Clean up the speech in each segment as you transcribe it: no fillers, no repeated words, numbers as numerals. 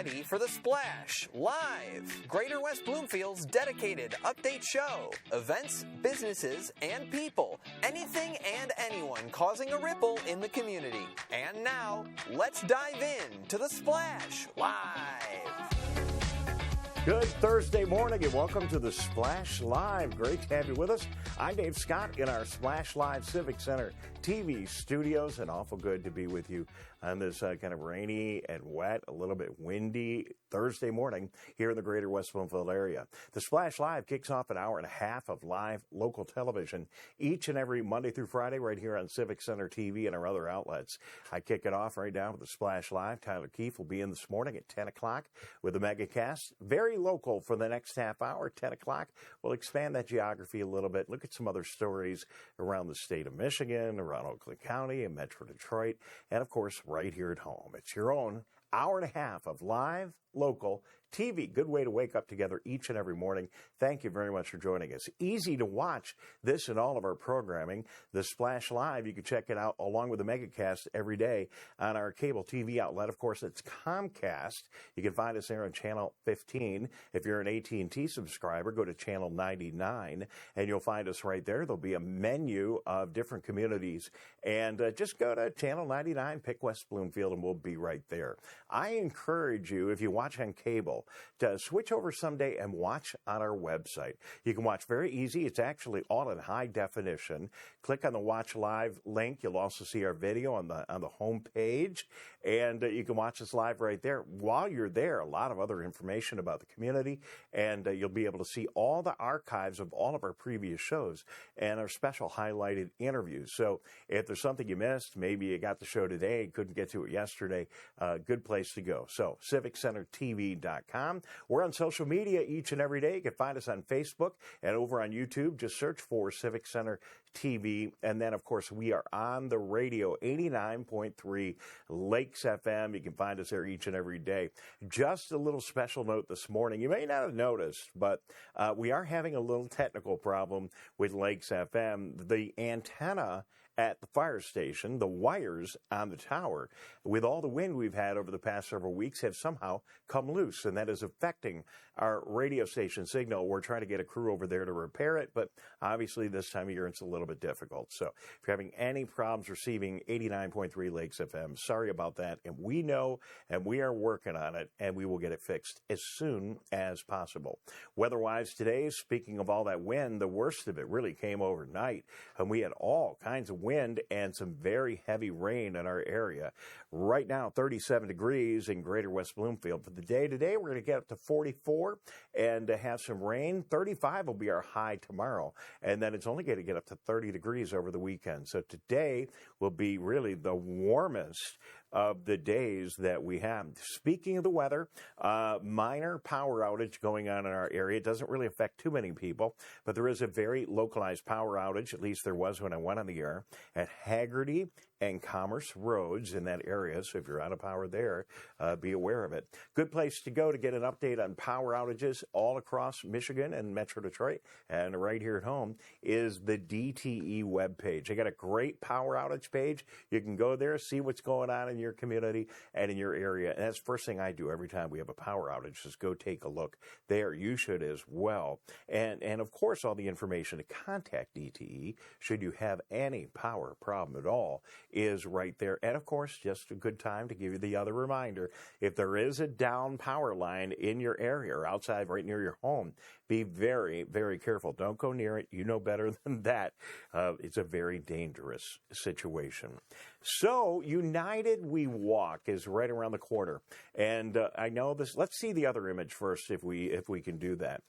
ready for The Splash Live, Greater West Bloomfield's dedicated update show. Events, businesses, and people. Anything and anyone causing a ripple in the community. And now, let's dive in to The Splash Live. Good Thursday morning and welcome to the Splash Live. Great to have you with us. I'm Dave Scott in our Splash Live Civic Center TV studios, and awful good to be with you on this kind of rainy and wet, a little bit windy Thursday morning here in the greater West Bloomfield area. The Splash Live kicks off an hour and a half of live local television each and every Monday through Friday right here on Civic Center TV and our other outlets. I kick it off right now with the Splash Live. Tyler Keefe will be in this morning at 10 o'clock with the megacast. Very local for the next half hour, 10 o'clock. We'll expand that geography a little bit, look at some other stories around the state of Michigan, around Oakland County and Metro Detroit, and of course right here at home. It's your own hour and a half of live, local TV. Good way to wake up together each and every morning. Thank you very much for joining us. Easy to watch this and all of our programming. The Splash Live, you can check it out along with the megacast every day on our cable TV outlet. Of course, it's Comcast. You can find us there on channel 15. If you're an AT&T subscriber, go to channel 99 and you'll find us right there. There'll be a menu of different communities, and just go to channel 99, pick West Bloomfield, and we'll be right there. I encourage you, if you watch on cable, to switch over someday and watch on our website. You can watch very easy. It's actually all in high definition. Click on the Watch Live link. You'll also see our video on the home page, and you can watch us live right there. While you're there, a lot of other information about the community, and you'll be able to see all the archives of all of our previous shows and our special highlighted interviews. So if there's something you missed, maybe you got the show today, couldn't get to it yesterday, good place to go. So CivicCenterTV.com. We're on social media each and every day. You can find us on Facebook and over on YouTube. Just search for Civic Center TV. And then, of course, we are on the radio, 89.3 Lakes FM. You can find us there each and every day. Just a little special note this morning. You may not have noticed, but we are having a little technical problem with Lakes FM. The antenna at the fire station, the wires on the tower, with all the wind we've had over the past several weeks, have somehow come loose, and that is affecting our radio station signal. We're trying to get a crew over there to repair it, but obviously this time of year it's a little bit difficult. So if you're having any problems receiving 89.3 Lakes FM, sorry about that, and we know, and we are working on it, and we will get it fixed as soon as possible. Weather-wise today, speaking of all that wind, the worst of it really came overnight, and we had all kinds of wind and some very heavy rain in our area. Right now, 37 degrees in greater West Bloomfield. For the day today, we're going to get up to 44 and have some rain. 35 will be our high tomorrow, and then it's only going to get up to 30 degrees over the weekend. So today will be really the warmest of the days that we have. Speaking of the weather, minor power outage going on in our area. It doesn't really affect too many people, but there is a very localized power outage, at least there was when I went on the air, at Haggerty and Commerce Roads in that area. So if you're out of power there, be aware of it. Good place to go to get an update on power outages all across Michigan and Metro Detroit, and right here at home, is the DTE webpage. They got a great power outage page. You can go there, see what's going on in your community and in your area. And that's the first thing I do every time we have a power outage, is go take a look there. You should as well. And of course, all the information to contact DTE should you have any power problem at all is right there. And of course, just a good time to give you the other reminder, if there is a down power line in your area or outside right near your home, be very, very careful. Don't go near it. You know better than that. It's a very dangerous situation. So United We Walk is right around the corner. And I know this. Let's see the other image first if we can do that.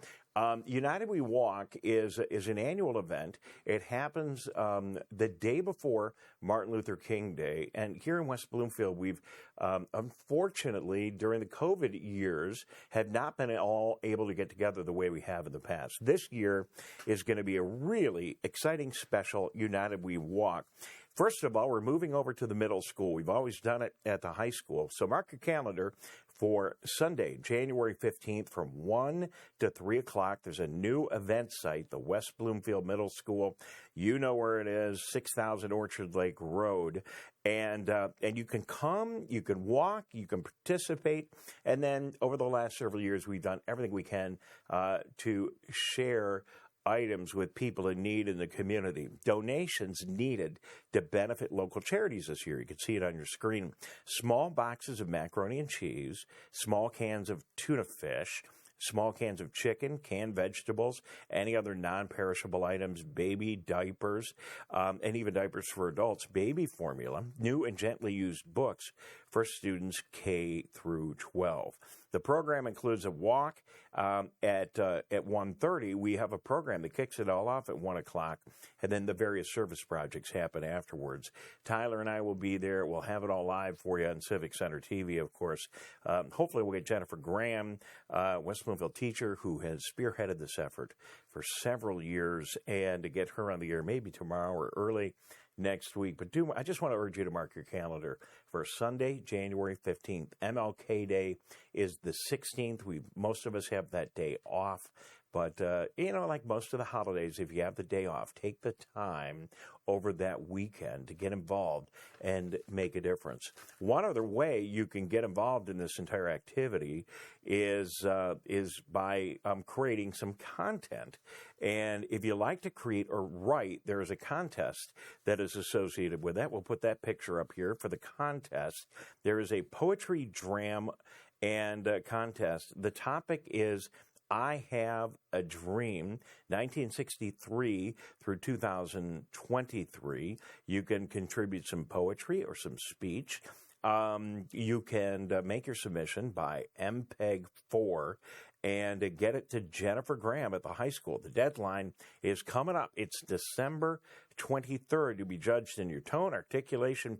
United We Walk is an annual event. It happens the day before Martin Luther King Day. And here in West Bloomfield, we've unfortunately, during the COVID years, have not been all able to get together the way we have in the past. This year is going to be a really exciting, special United We Walk. First of all, we're moving over to the middle school. We've always done it at the high school. So mark your calendar for Sunday, January 15th from 1 to 3 o'clock. There's a new event site, the West Bloomfield Middle School. You know where it is, 6000 Orchard Lake Road. And you can come, you can walk, you can participate. And then over the last several years, we've done everything we can to share items with people in need in the community. Donations needed to benefit local charities this year. You can see it on your screen. Small boxes of macaroni and cheese, small cans of tuna fish, small cans of chicken, canned vegetables, any other non-perishable items, baby diapers, and even diapers for adults, baby formula, new and gently used books for students K through 12. The program includes a walk at 1:30. We have a program that kicks it all off at 1 o'clock, and then the various service projects happen afterwards. Tyler and I will be there. We'll have it all live for you on Civic Center TV, of course. Hopefully we'll get Jennifer Graham, West Bloomfield teacher, who has spearheaded this effort for several years, and to get her on the air maybe tomorrow or early next week. But I just want to urge you to mark your calendar for Sunday, January 15th. MLK Day is the 16th. Most of us have that day off. But, like most of the holidays, if you have the day off, take the time over that weekend to get involved and make a difference. One other way you can get involved in this entire activity is by creating some content. And if you like to create or write, there is a contest that is associated with that. We'll put that picture up here for the contest. There is a poetry dram and contest. The topic is I Have a Dream, 1963 through 2023. You can contribute some poetry or some speech. You can make your submission by MPEG-4 and get it to Jennifer Graham at the high school. The deadline is coming up. It's December 23rd to be judged in your tone, articulation,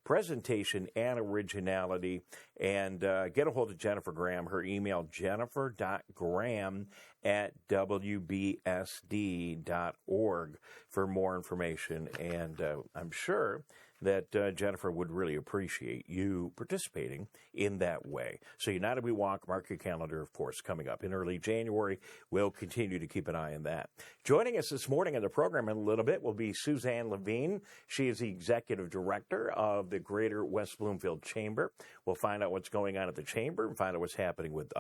presentation, and originality. And get a hold of Jennifer Graham. Her email, jennifer.graham@wbsd.org for more information. And I'm sure that Jennifer would really appreciate you participating in that way. So United We Walk, mark your calendar, of course, coming up in early January. We'll continue to keep an eye on that. Joining us this morning on the program in a little bit will be Suzanne Levine. She is the executive director of the Greater West Bloomfield Chamber. We'll find out what's going on at the Chamber and find out what's happening with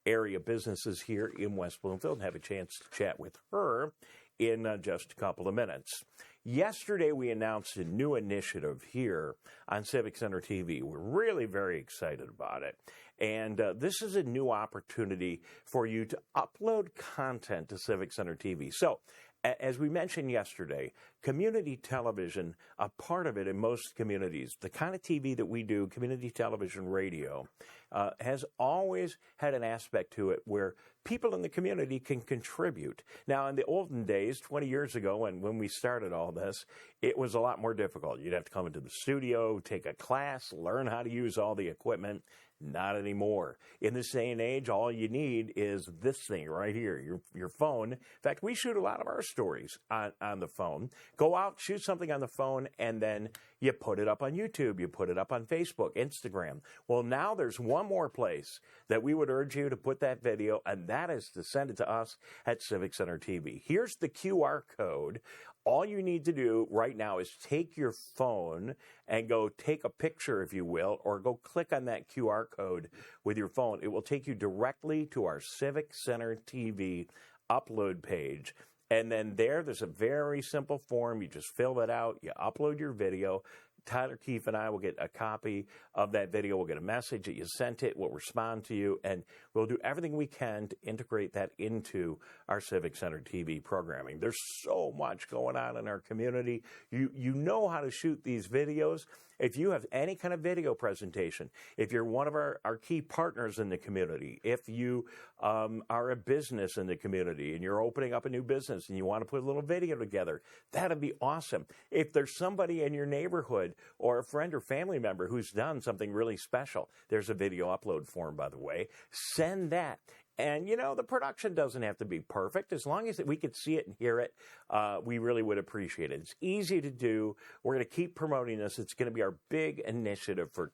area businesses here in West Bloomfield and have a chance to chat with her in just a couple of minutes. Yesterday, we announced a new initiative here on Civic Center TV. We're really very excited about it. And this is a new opportunity for you to upload content to Civic Center TV. So, as we mentioned yesterday, community television, a part of it in most communities, the kind of TV that we do, community television radio, has always had an aspect to it where people in the community can contribute. Now, in the olden days, 20 years ago, and when we started all this, it was a lot more difficult. You'd have to come into the studio, take a class, learn how to use all the equipment. Not anymore. In this day and age, all you need is this thing right here, your phone. In fact, we shoot a lot of our stories on the phone. Go out, shoot something on the phone, and then you put it up on YouTube. You put it up on Facebook, Instagram. Well, now there's one more place that we would urge you to put that video, and that is to send it to us at Civic Center TV. Here's the QR code. All you need to do right now is take your phone and go take a picture, if you will, or go click on that QR code with your phone. It will take you directly to our Civic Center TV upload page. And then there's a very simple form. You just fill that out. You upload your video. Tyler Keefe and I will get a copy of that video. We'll get a message that you sent it. We'll respond to you, and we'll do everything we can to integrate that into our Civic Center TV programming. There's so much going on in our community. You know how to shoot these videos. If you have any kind of video presentation, if you're one of our key partners in the community, if you are a business in the community and you're opening up a new business and you want to put a little video together, that'd be awesome. If there's somebody in your neighborhood or a friend or family member who's done something really special, there's a video upload form, by the way. Send that. And, the production doesn't have to be perfect. As long as we could see it and hear it, we really would appreciate it. It's easy to do. We're going to keep promoting this. It's going to be our big initiative for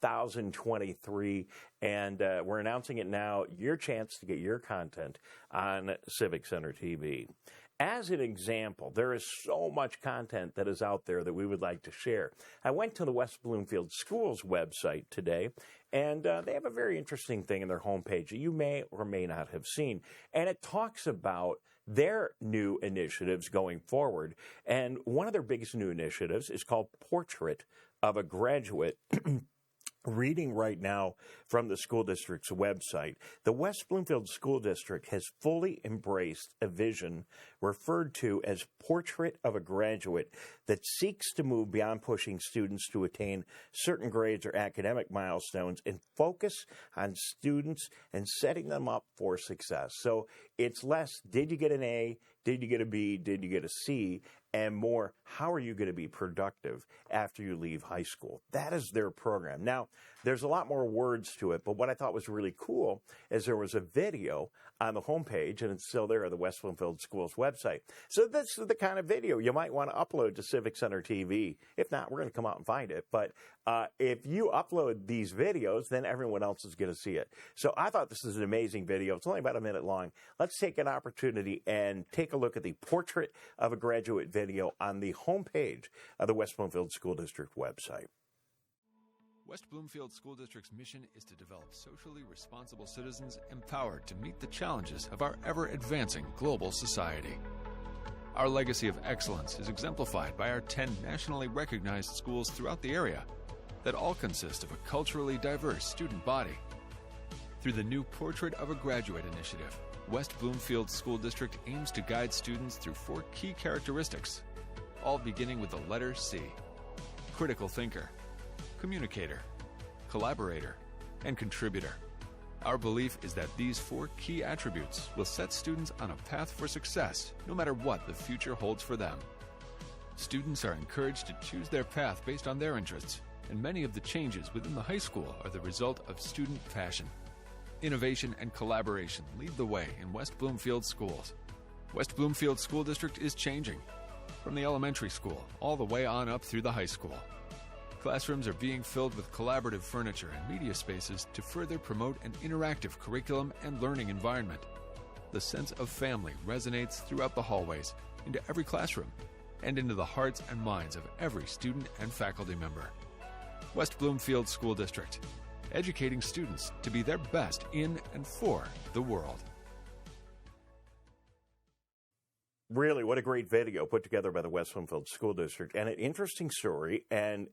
2023, and we're announcing it now, your chance to get your content on Civic Center TV. As an example, there is so much content that is out there that we would like to share. I went to the West Bloomfield Schools website today, and they have a very interesting thing in their homepage that you may or may not have seen. And it talks about their new initiatives going forward. And one of their biggest new initiatives is called Portrait of a Graduate. Reading right now from the school district's website, the West Bloomfield School District has fully embraced a vision referred to as Portrait of a Graduate that seeks to move beyond pushing students to attain certain grades or academic milestones and focus on students and setting them up for success. So it's less, did you get an A? Did you get a B? Did you get a C? And more, how are you going to be productive after you leave high school? That is their program. Now, there's a lot more words to it, but what I thought was really cool is there was a video on the homepage, and it's still there on the West Bloomfield Schools website. So this is the kind of video you might want to upload to Civic Center TV. If not, we're going to come out and find it. But if you upload these videos, then everyone else is going to see it. So I thought this is an amazing video. It's only about a minute long. Let's take an opportunity and take a look at the Portrait of a Graduate video on the homepage of the West Bloomfield School District website. West Bloomfield School District's mission is to develop socially responsible citizens empowered to meet the challenges of our ever-advancing global society. Our legacy of excellence is exemplified by our 10 nationally recognized schools throughout the area that all consist of a culturally diverse student body. Through the new Portrait of a Graduate initiative, West Bloomfield School District aims to guide students through 4 key characteristics, all beginning with the letter C: critical thinker, communicator, collaborator, and contributor. Our belief is that these 4 key attributes will set students on a path for success no matter what the future holds for them. Students are encouraged to choose their path based on their interests, and many of the changes within the high school are the result of student passion. Innovation and collaboration lead the way in West Bloomfield schools. West Bloomfield School District is changing, from the elementary school all the way on up through the high school. Classrooms are being filled with collaborative furniture and media spaces to further promote an interactive curriculum and learning environment. The sense of family resonates throughout the hallways, into every classroom, and into the hearts and minds of every student and faculty member. West Bloomfield School District, educating students to be their best in and for the world. Really, what a great video put together by the West Bloomfield School District, and an interesting story. And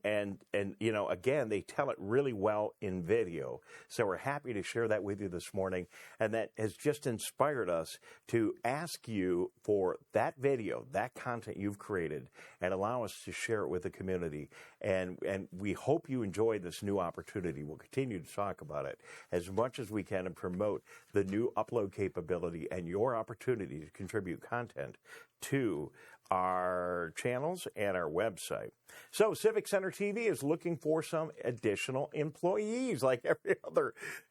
you know, again, they tell it really well in video. So we're happy to share that with you this morning, and that has just inspired us to ask you for that video, that content you've created, and allow us to share it with the community. And we hope you enjoy this new opportunity. We'll continue to talk about it as much as we can and promote the new upload capability and your opportunity to contribute content to our channels and our website. So Civic Center TV is looking for some additional employees like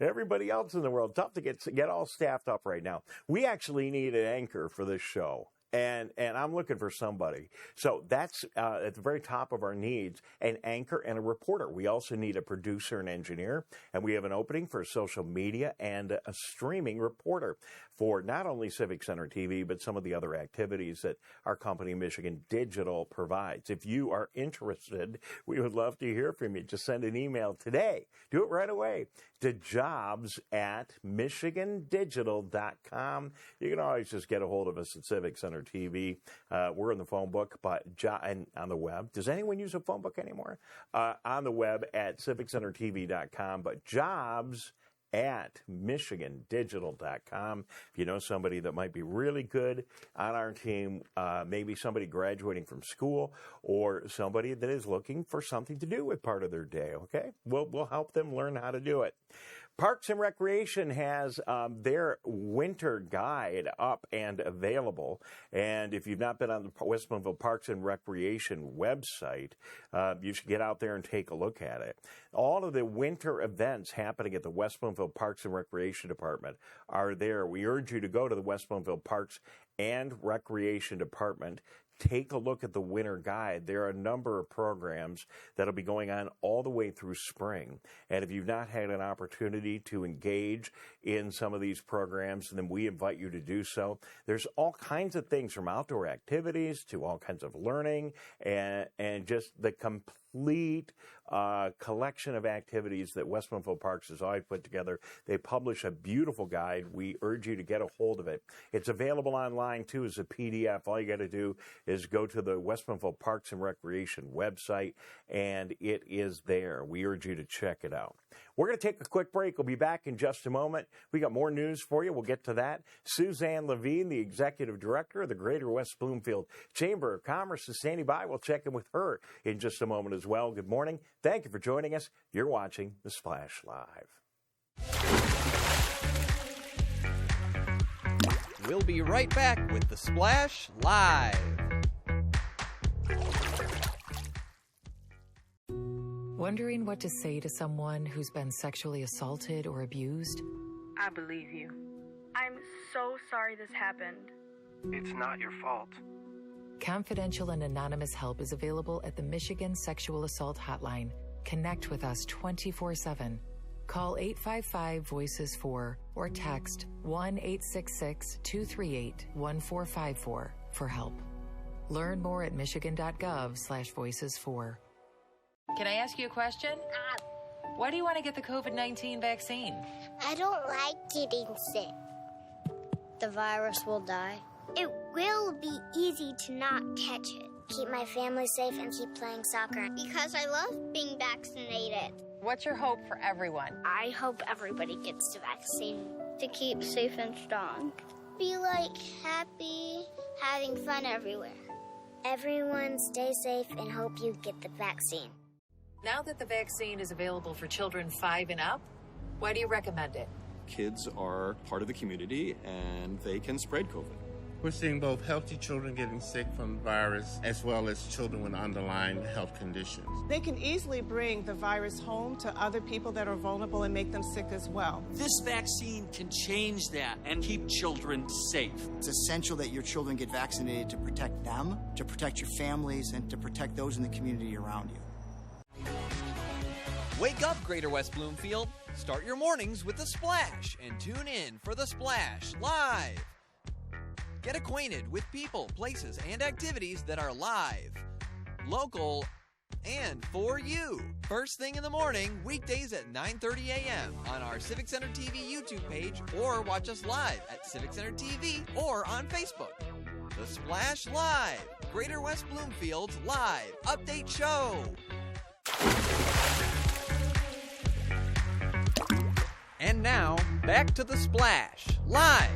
everybody else in the world. Tough to get all staffed up right now. We actually need an anchor for this show. And I'm looking for somebody. So that's at the very top of our needs, an anchor and a reporter. We also need a producer and engineer, and we have an opening for social media and a streaming reporter for not only Civic Center TV, but some of the other activities that our company, Michigan Digital, provides. If you are interested, we would love to hear from you. Just send an email today. Do it right away to jobs@michigandigital.com. You can always just get a hold of us at Civic Center TV. We're in the phone book, but and on the web. Does anyone use a phone book anymore? On the web at civiccentertv.com, but jobs@michigandigital.com. If you know somebody that might be really good on our team, maybe somebody graduating from school or somebody that is looking for something to do with part of their day, okay? We'll help them learn how to do it. Parks and Recreation has their winter guide up and available. And if you've not been on the West Bloomfield Parks and Recreation website, you should get out there and take a look at it. All of the winter events happening at the West Bloomfield Parks and Recreation Department are there. We urge you to go to the West Bloomfield Parks and Recreation Department take a look at the winter guide. There are a number of programs that'll be going on all the way through spring. And if you've not had an opportunity to engage in some of these programs, then we invite you to do so. There's all kinds of things, from outdoor activities to all kinds of learning and just the complete collection of activities that West Bloomfield Parks has always put together. They publish a beautiful guide. We urge you to get a hold of it. It's available online, too, as a PDF. All you got to do is go to the West Bloomfield Parks and Recreation website, and it is there. We urge you to check it out. We're going to take a quick break. We'll be back in just a moment. We got more news for you. We'll get to that. Suzanne Levine, the Executive Director of the Greater West Bloomfield Chamber of Commerce, is standing by. We'll check in with her in just a moment as well. Good morning. Thank you for joining us. You're watching The Splash Live. We'll be right back with The Splash Live. Wondering what to say to someone who's been sexually assaulted or abused? I believe you. I'm so sorry this happened. It's not your fault. Confidential and anonymous help is available at the Michigan Sexual Assault Hotline. Connect with us 24/7. Call 855-VOICES-4 or text 1-866-238-1454 for help. Learn more at michigan.gov/voices4. Can I ask you a question? Why do you want to get the COVID-19 vaccine? I don't like getting sick. The virus will die. It will be easy to not catch it. Keep my family safe and keep playing soccer. Because I love being vaccinated. What's your hope for everyone? I hope everybody gets the vaccine to keep safe and strong. Be like happy, having fun everywhere. Everyone stay safe and hope you get the vaccine. Now that the vaccine is available for children 5 and up, why do you recommend it? Kids are part of the community and they can spread COVID. We're seeing both healthy children getting sick from the virus as well as children with underlying health conditions. They can easily bring the virus home to other people that are vulnerable and make them sick as well. This vaccine can change that and keep children safe. It's essential that your children get vaccinated to protect them, to protect your families, and to protect those in the community around you. Wake up, Greater West Bloomfield. Start your mornings with The Splash and tune in for The Splash Live. Get acquainted with people, places, and activities that are live, local, and for you. First thing in the morning, weekdays at 9:30 a.m. on our Civic Center TV YouTube page, or watch us live at Civic Center TV or on Facebook. The Splash Live, Greater West Bloomfield's live update show. And now, back to The Splash Live.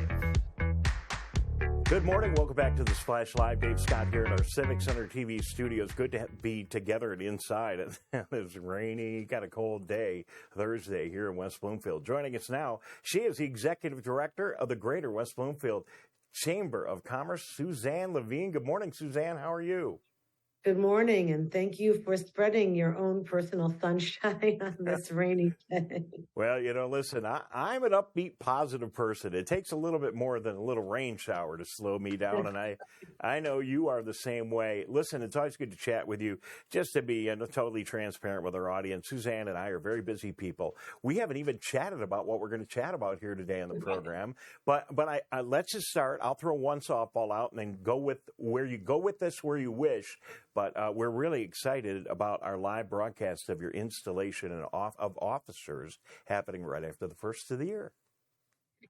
Good morning. Welcome back to The Splash Live. Dave Scott here at our Civic Center TV studios. Good to be together and inside. It's rainy, got a cold day Thursday here in West Bloomfield. Joining us now, she is the Executive Director of the Greater West Bloomfield Chamber of Commerce, Suzanne Levine. Good morning, Suzanne. How are you? Good morning, and thank you for spreading your own personal sunshine on this rainy day. Well, listen, I'm an upbeat, positive person. It takes a little bit more than a little rain shower to slow me down, and I know you are the same way. Listen, it's always good to chat with you. Just to be totally transparent with our audience, Suzanne and I are very busy people. We haven't even chatted about what we're going to chat about here today on the program, but I let's just start. I'll throw one softball out and then go with where you go with this, where you wish. But we're really excited about our live broadcast of your installation of officers happening right after the first of the year.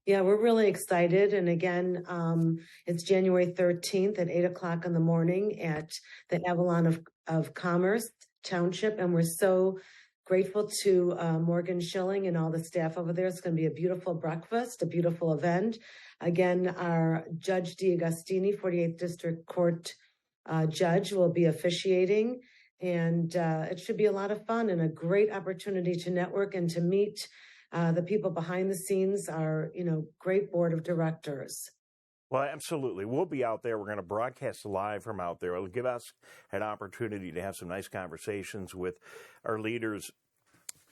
Yeah, we're really excited. And again, it's January 13th at 8 o'clock in the morning at the Avalon of Commerce Township. And we're so grateful to Morgan Schilling and all the staff over there. It's going to be a beautiful breakfast, a beautiful event. Again, our Judge D'Agostini, 48th District Court judge, will be officiating, and it should be a lot of fun and a great opportunity to network and to meet the people behind the scenes, our great board of directors. Well, absolutely. We'll be out there. We're going to broadcast live from out there. It'll give us an opportunity to have some nice conversations with our leaders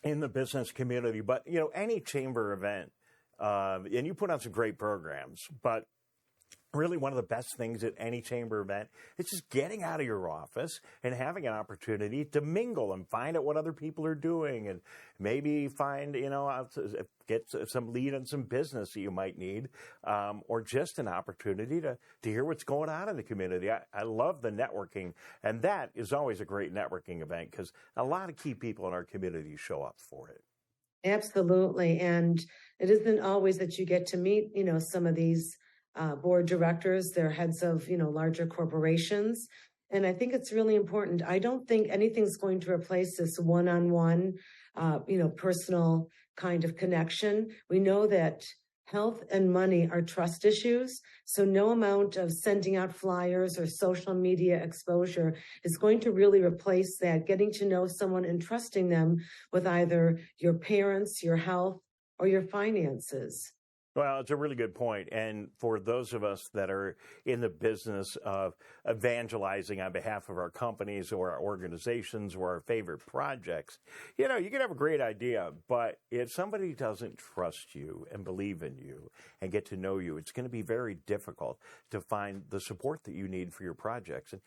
in the business community. But, any chamber event, and you put on some great programs, but really one of the best things at any chamber event is just getting out of your office and having an opportunity to mingle and find out what other people are doing, and maybe find, get some lead on some business that you might need, or just an opportunity to hear what's going on in the community. I love the networking, and that is always a great networking event because a lot of key people in our community show up for it. Absolutely. And it isn't always that you get to meet, some of these board directors, they're heads of, larger corporations. And I think it's really important. I don't think anything's going to replace this one-on-one, personal kind of connection. We know that health and money are trust issues. So no amount of sending out flyers or social media exposure is going to really replace that, getting to know someone and trusting them with either your parents, your health, or your finances. Well, it's a really good point. And for those of us that are in the business of evangelizing on behalf of our companies or our organizations or our favorite projects, you can have a great idea, but if somebody doesn't trust you and believe in you and get to know you, it's going to be very difficult to find the support that you need for your projects. And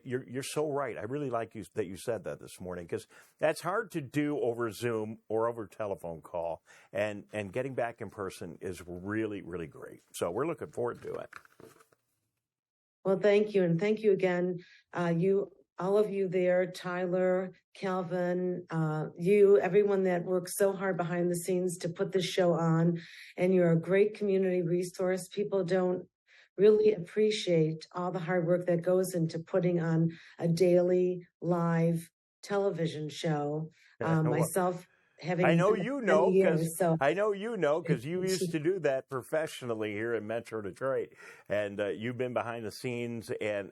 you're so right. I really like that you said that this morning, because that's hard to do over Zoom or over telephone call, and getting back in person is really, really great. So we're looking forward to it. Well, thank you. And thank you again. All of you there, Tyler, Calvin, everyone that works so hard behind the scenes to put this show on. And you're a great community resource. People don't really appreciate all the hard work that goes into putting on a daily live television show. Myself, I know you know because you used to do that professionally here in Metro Detroit, and you've been behind the scenes and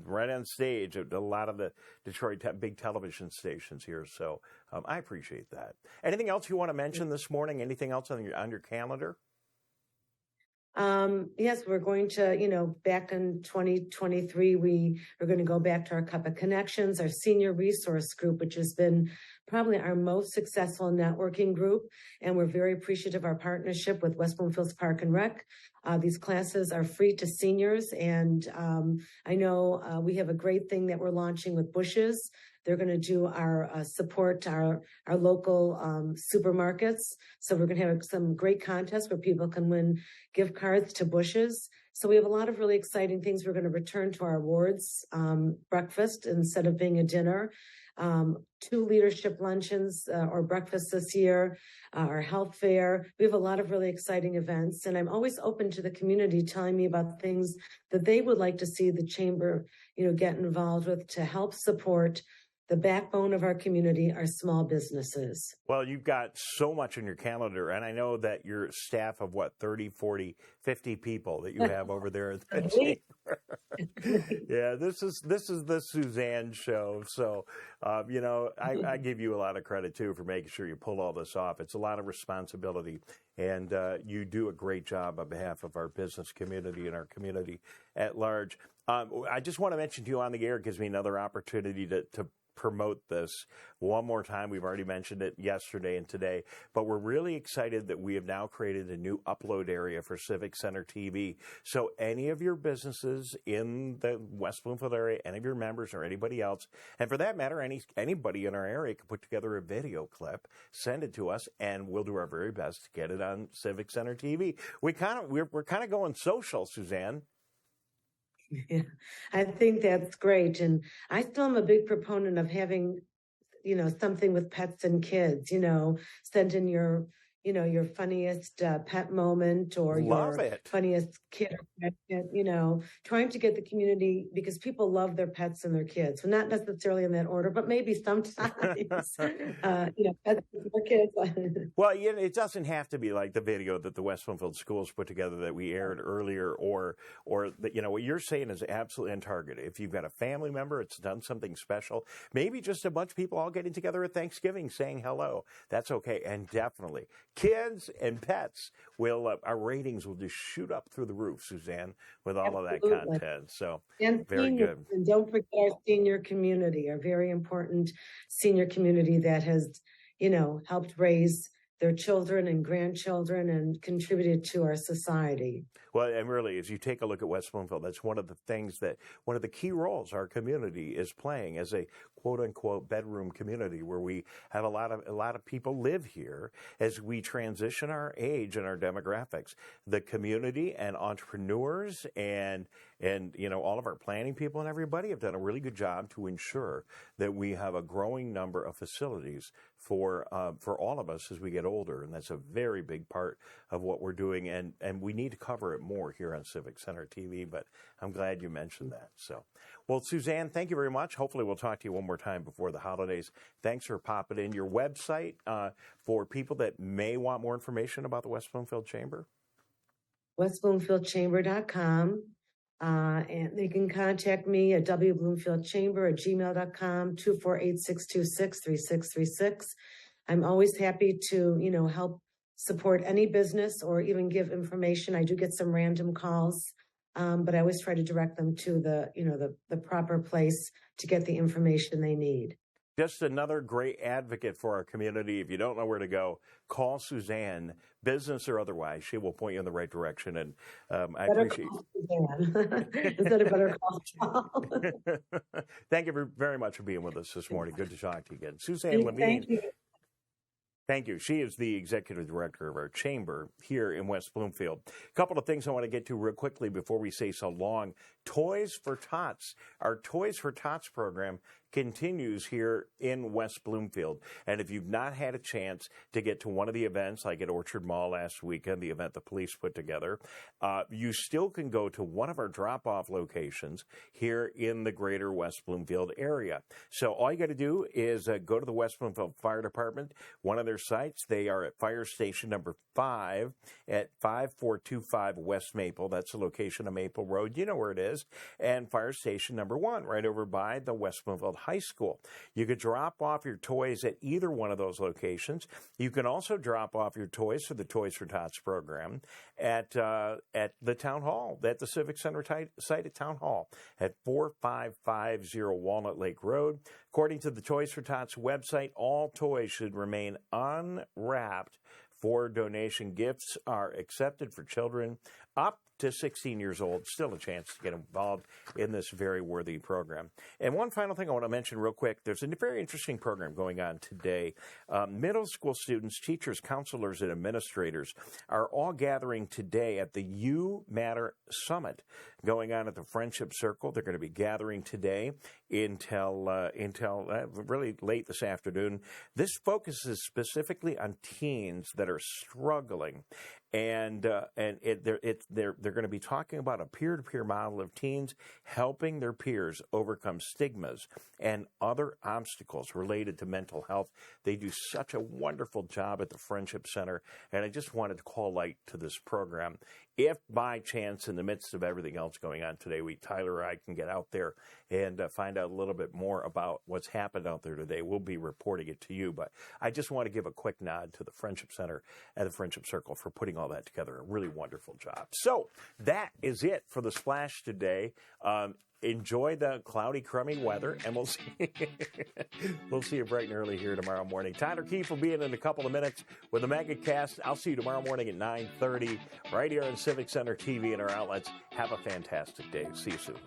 right on stage at a lot of the Detroit big television stations here. So I appreciate that. Anything else you want to mention this morning? Anything else on your calendar? Yes, we're going to, back in 2023, we are going to go back to our Cup of Connections, our senior resource group, which has been probably our most successful networking group. And we're very appreciative of our partnership with West Bloomfield's Park and Rec. These classes are free to seniors. And I know we have a great thing that we're launching with Bush's. They're going to do our support to our local supermarkets. So we're going to have some great contests where people can win gift cards to Bush's. So we have a lot of really exciting things. We're going to return to our awards breakfast instead of being a dinner. 2 leadership luncheons or breakfasts this year, our health fair. We have a lot of really exciting events, and I'm always open to the community telling me about things that they would like to see the chamber, get involved with to help support the backbone of our community, our small businesses. Well, you've got so much on your calendar, and I know that your staff of 30, 40, 50 people that you have over there at the chamber. Yeah, this is the Suzanne show. So, I give you a lot of credit too for making sure you pull all this off. It's a lot of responsibility, and you do a great job on behalf of our business community and our community at large. I just want to mention to you on the air, it gives me another opportunity to promote this one more time. We've already mentioned it yesterday and today, but we're really excited that we have now created a new upload area for Civic Center TV. So any of your businesses in the West Bloomfield area, any of your members or anybody else, and for that matter, anybody in our area can put together a video clip, send it to us, and we'll do our very best to get it on Civic Center TV. We're kind of going social, Suzanne. Yeah, I think that's great. And I still am a big proponent of having, something with pets and kids, send in your funniest pet moment or funniest kid or pet, trying to get the community, because people love their pets and their kids. Well, not necessarily in that order, but maybe sometimes, pets and their kids. Well, it doesn't have to be like the video that the West Bloomfield schools put together that we aired earlier, or what you're saying is absolutely on target. If you've got a family member, it's done something special, maybe just a bunch of people all getting together at Thanksgiving saying hello. That's okay. And definitely kids and pets our ratings will just shoot up through the roof, Suzanne, with all of that content. So very good. And don't forget our senior community, our very important senior community that has, helped raise their children and grandchildren and contributed to our society. Well, and really, as you take a look at West Bloomfield, that's one of the things that one of the key roles our community is playing as a quote unquote bedroom community, where we have a lot of people live here. As we transition our age and our demographics, the community and entrepreneurs and all of our planning people and everybody have done a really good job to ensure that we have a growing number of facilities for all of us as we get older, and that's a very big part of what we're doing, and we need to cover it more here on Civic Center TV, but I'm glad you mentioned that. So, well, Suzanne, thank you very much. Hopefully we'll talk to you one more time before the holidays. Thanks for popping in. Your website for people that may want more information about the West Bloomfield Chamber? westbloomfieldchamber.com. And they can contact me at wbloomfieldchamber@gmail.com, 248-626-3636. I'm always happy to, help support any business or even give information. I do get some random calls, but I always try to direct them to the proper place to get the information they need. Just another great advocate for our community. If you don't know where to go, call Suzanne, business or otherwise. She will point you in the right direction. And I appreciate it. Instead of better call. Thank you very much for being with us this morning. Good to talk to you again. Suzanne Levine. Thank you. Thank you. She is the executive director of our chamber here in West Bloomfield. A couple of things I want to get to real quickly before we say so long. Toys for Tots. Our Toys for Tots program continues here in West Bloomfield. And if you've not had a chance to get to one of the events, like at Orchard Mall last weekend, the event the police put together, you still can go to one of our drop-off locations here in the greater West Bloomfield area. So all you got to do is go to the West Bloomfield Fire Department, one of their sites. They are at Fire Station number 5 at 5425 West Maple. That's the location of Maple Road. You know where it is. And Fire Station number 1, right over by the West Bloomfield High School. You could drop off your toys at either one of those locations. You can also drop off your toys for the Toys for Tots program at the Town Hall, at the Civic Center site at Town Hall at 4550 Walnut Lake Road. According to the Toys for Tots website, all toys should remain unwrapped for donation. Gifts are accepted for children up to 16 years old. Still a chance to get involved in this very worthy program. And one final thing I want to mention real quick. There's a very interesting program going on today. Middle school students, teachers, counselors, and administrators are all gathering today at the You Matter Summit going on at the Friendship Circle. They're going to be gathering today until really late this afternoon. This focuses specifically on teens that are struggling, and they're going to be talking about a peer-to-peer model of teens helping their peers overcome stigmas and other obstacles related to mental health. They do such a wonderful job at the Friendship Center, and I just wanted to call light to this program. If by chance, in the midst of everything else going on today, Tyler or I can get out there and find out a little bit more about what's happened out there today, we'll be reporting it to you. But I just want to give a quick nod to the Friendship Center and the Friendship Circle for putting all that together. A really wonderful job. So that is it for the Splash today. Enjoy the cloudy, crummy weather, and we'll see you bright and early here tomorrow morning. Tyler Keefe will be in a couple of minutes with the MegaCast. I'll see you tomorrow morning at 9:30 right here on Civic Center TV and our outlets. Have a fantastic day. See you soon.